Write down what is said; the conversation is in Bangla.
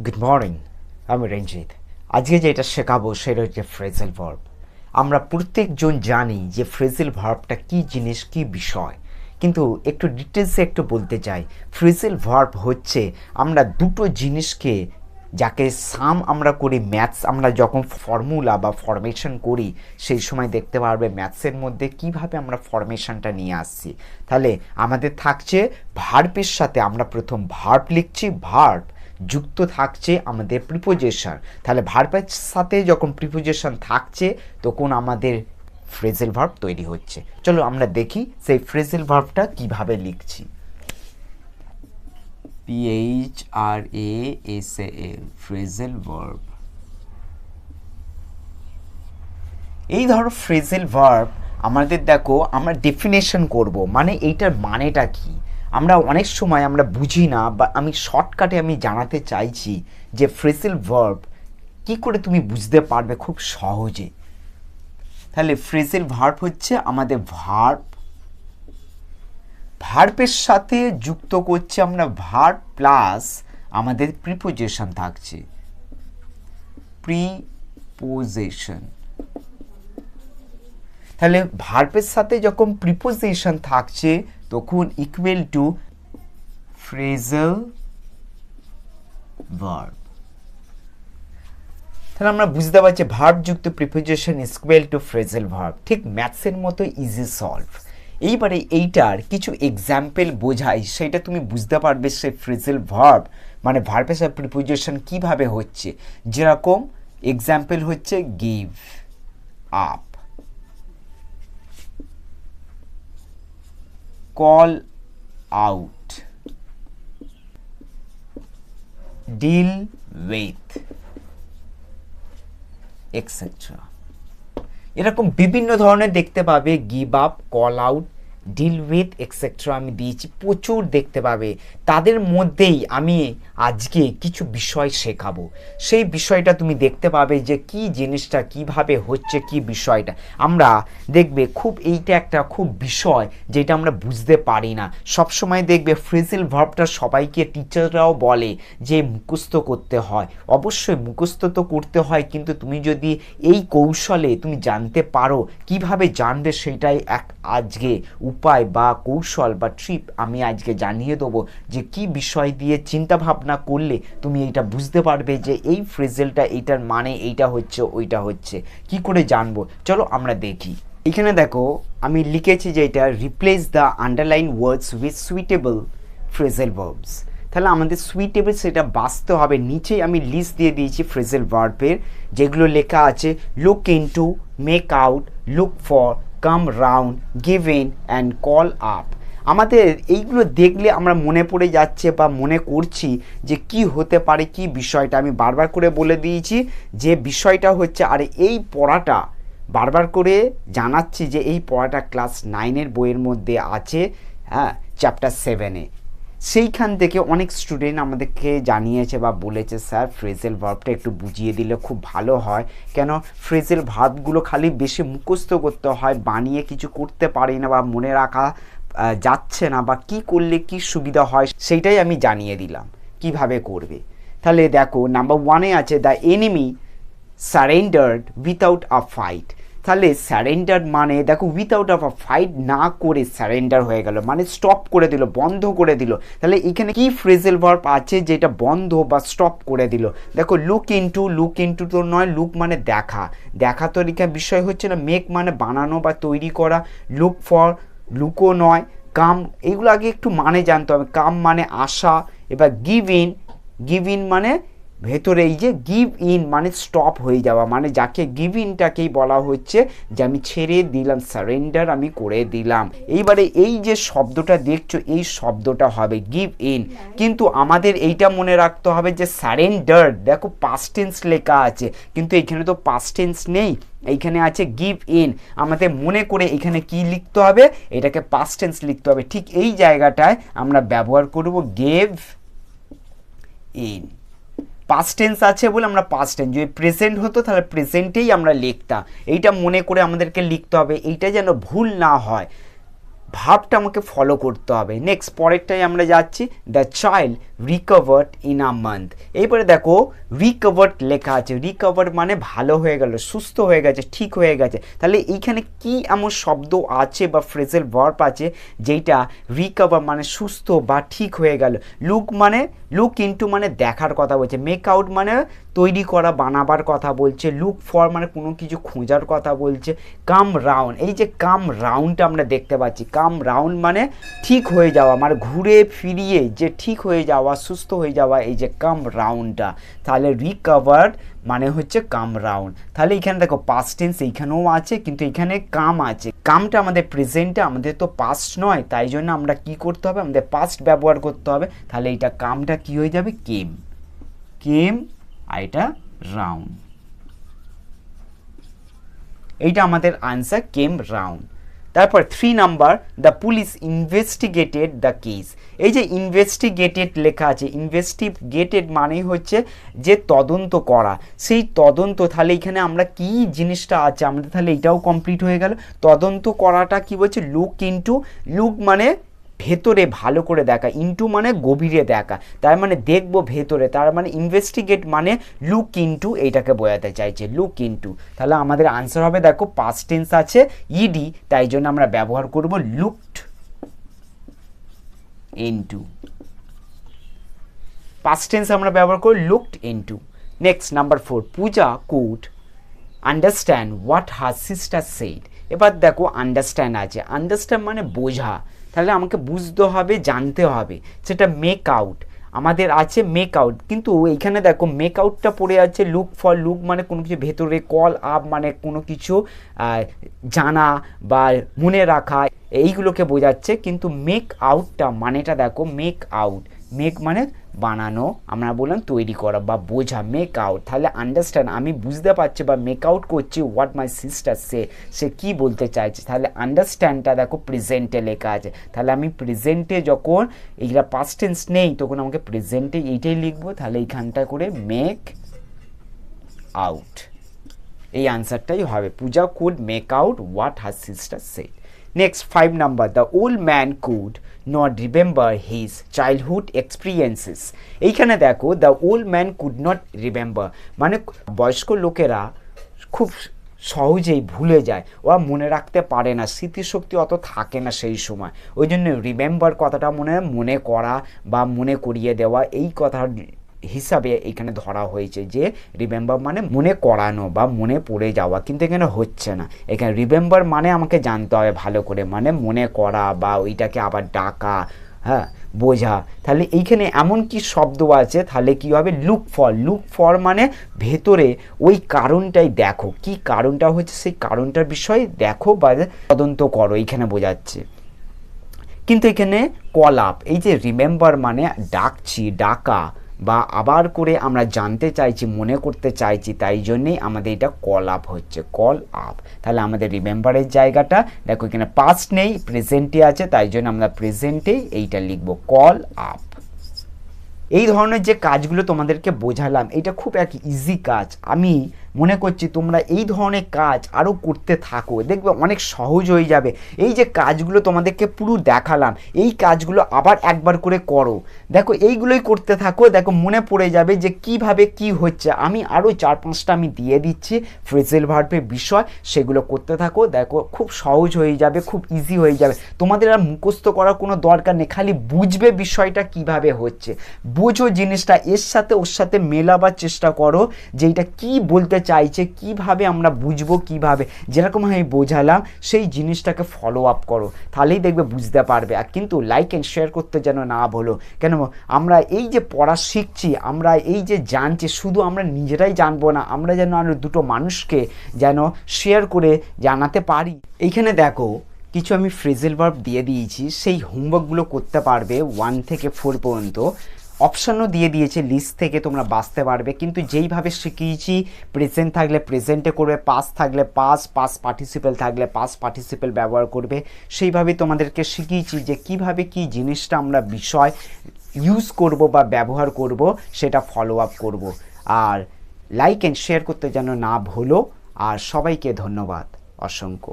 গুড মর্নিং, আমি রঞ্জিত। আজকে যেটা শেখাবো সেটা হচ্ছে ফ্রেজাল ভার্ব। আমরা প্রত্যেকজন জানি যে ফ্রেজাল ভার্বটা কী জিনিস, কী বিষয়, কিন্তু একটু ডিটেলসে একটু বলতে চাই। ফ্রেজাল ভার্ব হচ্ছে আমরা দুটো জিনিসকে, যাকে সাম আমরা করি, ম্যাথস আমরা যখন ফর্মুলা বা ফরমেশন করি সেই সময় দেখতে পারবে ম্যাথসের মধ্যে কিভাবে আমরা ফরমেশনটা নিয়ে আসছি। তাহলে আমাদের থাকছে ভার্বের সাথে, আমরা প্রথম ভার্ব লিখছি, ভার্ব যুক্ত থাকছে আমাদের প্রিপোজিশন। তাহলে ভার্বের সাথে যখন প্রিপোজিশন থাকছে তখন আমাদের ফ্রেজাল ভার্ব তৈরি হচ্ছে। চলো আমরা দেখি সেই ফ্রেজাল ভার্বটা কিভাবে লিখছি। PHRASAL phrasal verb. এই ধরো ফ্রেজাল ভার্ব আমাদের, দেখো আমরা ডেফিনেশন করব, মানে এইটার মানেটা কি। আমরা অনেক সময় আমরা বুঝি না, বা আমি শর্টকাটে আমি জানাতে চাইছি যে ফ্রেজাল ভার্ব কি করে তুমি বুঝতে পারবে খুব সহজে। তাহলে ফ্রেজাল ভার্ব হচ্ছে আমাদের ভার্বের সাথে যুক্ত করছি আমরা ভার্ব প্লাস আমাদের প্রিপোজিশন থাকছে, প্রিপোজিশন। তাহলে ভার্বের সাথে যখন প্রিপোজিশন থাকছে তখন ইকুয়াল টু ফ্রেজাল ভার্ব। তাহলে আমরা বুঝতে পারছি ভার্ব যুক্ত preposition equal to phrasal verb. ঠিক ম্যাথসের মতো ইজি সলভ। এইবারে এইটার কিছু এক্সাম্পল বোঝাই, সেটা তুমি বুঝতে পারবে সে ফ্রেজাল ভার্ব মানে ভার্বের সাথে প্রিপোজিশন কিভাবে হচ্ছে। যেরকম এক্সাম্পল হচ্ছে give up, call out, deal with, etc. এরকম বিভিন্ন ধরনের দেখতে পাবে, give up, call out, deal with, etcetera আমি দিয়েছি, প্রচুর দেখতে পাবে। তাদের মধ্যেই আমি আজকে কিছু বিষয় শেখাবো। সেই বিষয়টা তুমি দেখতে পাবে যে কি জিনিসটা কিভাবে হচ্ছে, কি বিষয়টা আমরা দেখবে। খুব এইটা একটা খুব বিষয় যেটা আমরা বুঝতে পারি না। সবসময় দেখবে ফ্রেজাল ভার্বটা সবাইকে টিচাররাও বলে যে মুখস্থ করতে হয়। অবশ্যই মুখস্থ তো করতে হয়, কিন্তু তুমি যদি এই কৌশলে তুমি জানতে পারো, কিভাবে জানবে সেটাই এক আজকে উপায় বা কৌশল বা ট্রিপ আমি আজকে জানিয়ে দেবো, যে কি বিষয় দিয়ে চিন্তা ভাবনা করলে তুমি এইটা বুঝতে পারবে যে এই ফ্রেজালটা, এইটার মানে এইটা হচ্ছে, ওইটা হচ্ছে। কি করে জানবো, চলো আমরা দেখি। এখানে দেখো আমি লিখেছি যে এটা replace the underline words with suitable phrasal verbs. তাহলে আমাদের সুইটেবল সেটা বাঁচতে হবে। নিচেই আমি লিস্ট দিয়ে দিয়েছি ফ্রেজাল ভার্বের, যেগুলো লেখা আছে look into, make out, look for, come round, give in and call up. আমাদের এইগুলো দেখলে আমরা মনে পড়ে যাচ্ছে বা মনে করছি যে কি হতে পারে, কি বিষয়টা। আমি বারবার করে বলে দিয়েছি যে বিষয়টা হচ্ছে, আর এই পড়াটা বারবার করে জানাচ্ছি যে এই পড়াটা ক্লাস 9-এর বইয়ের মধ্যে আছে, হ্যাঁ, চ্যাপ্টার 7-এ। সেইখান থেকে অনেক স্টুডেন্ট আমাদেরকে জানিয়েছে বা বলেছে, স্যার ফ্রেজাল ভার্বটা একটু বুঝিয়ে দিলে খুব ভালো হয়। কেন ফ্রেজাল ভার্বগুলো খালি বেশি মুখস্থ করতে হয়, বানিয়ে কিছু করতে পারি না বা মনে রাখা যাচ্ছে না, বা কি করলে কি সুবিধা হয় সেইটাই আমি জানিয়ে দিলাম কিভাবে করবে। তাহলে দেখো নাম্বার 1-এ আছে the enemy surrendered without a fight. তাহলে স্যারেন্ডার মানে দেখো উইথাউট আ ফাইট, না করে স্যারেন্ডার হয়ে গেল, মানে স্টপ করে দিল, বন্ধ করে দিল। তাহলে এখানে কি ফ্রেজাল ভার্ব আছে যেটা বন্ধ বা স্টপ করে দিল। দেখো লুক ইনটু, লুক ইনটু তো নয়, লুক মানে দেখা, দেখা তো এখানে বিষয় হচ্ছে না। মেক মানে বানানো বা তৈরি করা, লুক ফর লুকও নয়, কাম এইগুলো আগে একটু মানে জানতে হবে। কাম মানে আসা। এবার গিভ ইন, গিভ ইন মানে ভেতরে, এই যে গিভ ইন মানে স্টপ হয়ে যাওয়া, মানে যাকে গিভ ইনটাকেই বলা হচ্ছে যে আমি ছেড়ে দিলাম, সারেন্ডার আমি করে দিলাম। এইবারে এই যে শব্দটা দেখছো, এই শব্দটা হবে গিভ ইন, কিন্তু আমাদের এইটা মনে রাখতে হবে যে সারেন্ডার, দেখো পাস্ট টেন্স লেখা আছে, কিন্তু এখানে তো পাস্ট টেন্স নেই, এইখানে আছে গিভ ইন। আমাদের মনে করে এখানে কি লিখতে হবে, এটাকে পাস্ট টেন্স লিখতে হবে। ঠিক এই জায়গাটায় আমরা ব্যবহার করব গেভ ইন। পাস্ট টেন্স আছে বলে আমরা পাস্ট টেন্স, যদি প্রেজেন্ট হতো তাহলে প্রেজেন্টেই আমরা লিখতাম। এইটা মনে করে আমাদেরকে লিখতে হবে, এইটা যেন ভুল না হয়, ভাবটা আমাকে ফলো করতে হবে। নেক্সট পরেরটাই আমরা যাচ্ছি, the child recovered in a month. এইবারে দেখো রিকভার্ড লেখা আছে, রিকভার মানে ভালো হয়ে গেল, সুস্থ হয়ে গেছে, ঠিক হয়ে গেছে। তাহলে এইখানে কি এমন শব্দ আছে বা ফ্রেজাল ভার্ব আছে যেটা রিকভার মানে সুস্থ বা ঠিক হয়ে গেল। লুক মানে লুক ইনটু মানে দেখার কথা বলছে, মেক আউট মানে তৈরি করা বানাবার কথা বলছে, লুক ফর মানে কোনো কিছু খোঁজার কথা বলছে, কাম রাউন্ড, এই যে কাম রাউন্ডটা আমরা দেখতে পাচ্ছি, কাম রাউন্ড মানে ঠিক হয়ে যাওয়া, মানে ঘুরে ফিরিয়ে যে ঠিক হয়ে যাওয়া, সুস্থ হয়ে যাওয়া, এই যে কাম রাউন্ডটা। তাহলে রিকভার্ড মানে হচ্ছে কাম রাউন্ড। তাহলে এখানে দেখো পাস্ট টেন্স এইখানেও আছে, কিন্তু এখানে কাম আছে, কামটা আমাদের প্রেজেন্টে, আমাদের তো পাস্ট নয়, তাই জন্য আমরা কি করতে হবে, আমাদের পাস্ট ব্যবহার করতে হবে। তাহলে এইটা কামটা কি হয়ে যাবে, কেম, কেম, আর এটা রাউন্ড, এইটা আমাদের আনসার, কেম রাউন্ড। তারপর 3 number, the police investigated the case. এই যে ইনভেস্টিগেটেড লেখা আছে, ইনভেস্টিগেটেড মানেই হচ্ছে যে তদন্ত করা, সেই তদন্ত। তাহলে এখানে আমরা কি জিনিসটা আছে আমাদের, তাহলে এটাও কমপ্লিট হয়ে গেল। তদন্ত করাটা কি বলছে, লুক ইনটু, লুক মানে ভেতরে ভালো করে দেখা, ইনটু মানে গভীরে দেখা, তার মানে দেখবো ভেতরে, তার মানে ইনভেস্টিগেট মানে লুক ইনটু, এইটাকে বোঝাতে চাইছে, লুক ইনটু। তাহলে আমাদের আনসার হবে, দেখো পাস্ট টেন্স আছে ইডি, তাই জন্য আমরা ব্যবহার করব লুকড ইনটু, পাস্ট টেন্স আমরা ব্যবহার করি looked into. Next number 4, Puja could understand what her sister said. এবার দেখো আন্ডারস্ট্যান্ড আছে, আন্ডারস্ট্যান্ড মানে বোঝা, তাহলে আমাকে বুঝতে হবে, জানতে হবে, সেটা মেক আউট আমাদের আছে, মেক আউট। কিন্তু এইখানে দেখো মেক আউটটা পড়ে আছে লুক ফর, লুক মানে কোনো কিছু ভেতরে, কল আপ মানে কোনো কিছু জানা বা মনে রাখা, এইগুলোকে বোঝাচ্ছে। কিন্তু মেক আউটটা মানেটা দেখো, মেক আউট, মেক মানে বানানো, আমরা বললাম তৈরি করা বা বোঝা, মেক আউট। তাহলে আন্ডারস্ট্যান্ড আমি বুঝতে পারছি বা মেক আউট করছি হোয়াট মাই সিস্টার সে কি বলতে চাইছে। তাহলে আন্ডারস্ট্যান্ডটা দেখো প্রেজেন্টে লেখা আছে, তাহলে আমি প্রেজেন্টে যখন এইটা পাস্ট টেন্স নেই তখন আমাকে প্রেজেন্টে এইটাই লিখবো। তাহলে এইখানটা করে মেক আউট, এই আনসারটাই হবে, Puja could make out what her sister said. Next 5 number, the old man could not remember his childhood experiences. এইখানে দেখো the old man could not remember মানে বয়স্ক লোকেরা খুব সহজেই ভুলে যায়, ওরা মনে রাখতে পারে না, স্মৃতিশক্তি অত থাকে না সেই সময়। ওই জন্য রিমেম্বার কথাটা মনে করা বা মনে করিয়ে দেওয়া, এই কথা হিসাবে এখানে ধরা হয়েছে যে রিমেম্বার মানে মনে করানো বা মনে পড়ে যাওয়া, কিন্তু এখানে হচ্ছে না। এখানে রিমেম্বার মানে আমাকে জানতে হবে ভালো করে, মানে মনে করা বা ওইটাকে আবার ডাকা, হ্যাঁ বোঝা। তাহলে এইখানে এমন কি শব্দ আছে, তাহলে কি হবে, লুক ফর, লুক ফর মানে ভেতরে ওই কারণটাই দেখো, কি কারণটা হচ্ছে সেই কারণটার বিষয়ে দেখো বা তদন্ত করো, এইখানে বোঝাচ্ছে। কিন্তু এখানে কল আপ, এই যে রিমেম্বার মানে ডাকছি, ডাকা বা আবার করে আমরা জানতে চাইছি, মনে করতে চাইছি, তাই জন্যেই আমাদের এটা কল আপ হচ্ছে, কল আপ। তাহলে আমাদের রিমেম্বারের জায়গাটা দেখো এখানে পাস্ট নেই, প্রেজেন্টে আছে, তাই জন্য আমরা প্রেজেন্টেই এইটা লিখবো, কল আপ। এই ধরনের যে কাজগুলো তোমাদেরকে বোঝালাম, এটা খুব এক ইজি কাজ। আমি মনে করছি তোমরা এই ধরনের কাজ আরও করতে থাকো, দেখবে অনেক সহজ হয়ে যাবে। এই যে কাজগুলো তোমাদেরকে পুরো দেখালাম, এই কাজগুলো আবার একবার করে করো, দেখো এইগুলোই করতে থাকো, দেখো মনে পড়ে যাবে যে কিভাবে কি হচ্ছে। আমি আরও 4-5টা আমি দিয়ে দিচ্ছি ফ্রেজাল ভার্বের বিষয়, সেগুলো করতে থাকো, দেখো খুব সহজ হয়ে যাবে, খুব ইজি হয়ে যাবে। তোমাদের আর মুখস্থ করার কোনো দরকার নেই, খালি বুঝবে বিষয়টা কিভাবে হচ্ছে, বোঝো জিনিসটা, এর সাথে ওর সাথে মেলাবার চেষ্টা করো যে এটা কি বলতে চাইছে, কিভাবে আমরা বুঝবো, কিভাবে যেরকম আমি বোঝালাম সেই জিনিসটাকে ফলো আপ করো, তাহলেই দেখবে বুঝতে পারবে। আর কিন্তু লাইক অ্যান্ড শেয়ার করতে যেন না ভুলো, কেন আমরা এই যে পড়া শিখছি, আমরা এই যে জানছি, শুধু আমরা নিজেরাই জানবো না, আমরা যেন আরো দুটো মানুষকে যেন শেয়ার করে জানাতে পারি। এইখানে দেখো কিছু আমি ফ্রেজাল ভার্ব দিয়ে দিয়েছি, সেই হোমওয়ার্কগুলো করতে পারবে 1 থেকে 4 পর্যন্ত। অপশানও দিয়ে দিয়েছে, লিস্ট থেকে তোমরা বাঁচতে পারবে। কিন্তু যেইভাবে শিখিয়েছি, প্রেজেন্ট থাকলে প্রেজেন্টে করবে, পাস্ট থাকলে পাস্ট পার্টিসিপেল থাকলে পাস্ট পার্টিসিপেল ব্যবহার করবে, সেইভাবেই তোমাদেরকে শিখিয়েছি যে কিভাবে কি জিনিসটা আমরা বিষয় ইউজ করব বা ব্যবহার করব, সেটা ফলো আপ করব। আর লাইক অ্যান্ড শেয়ার করতে যেন না ভুলো। আর সবাইকে ধন্যবাদ অসংখ্য।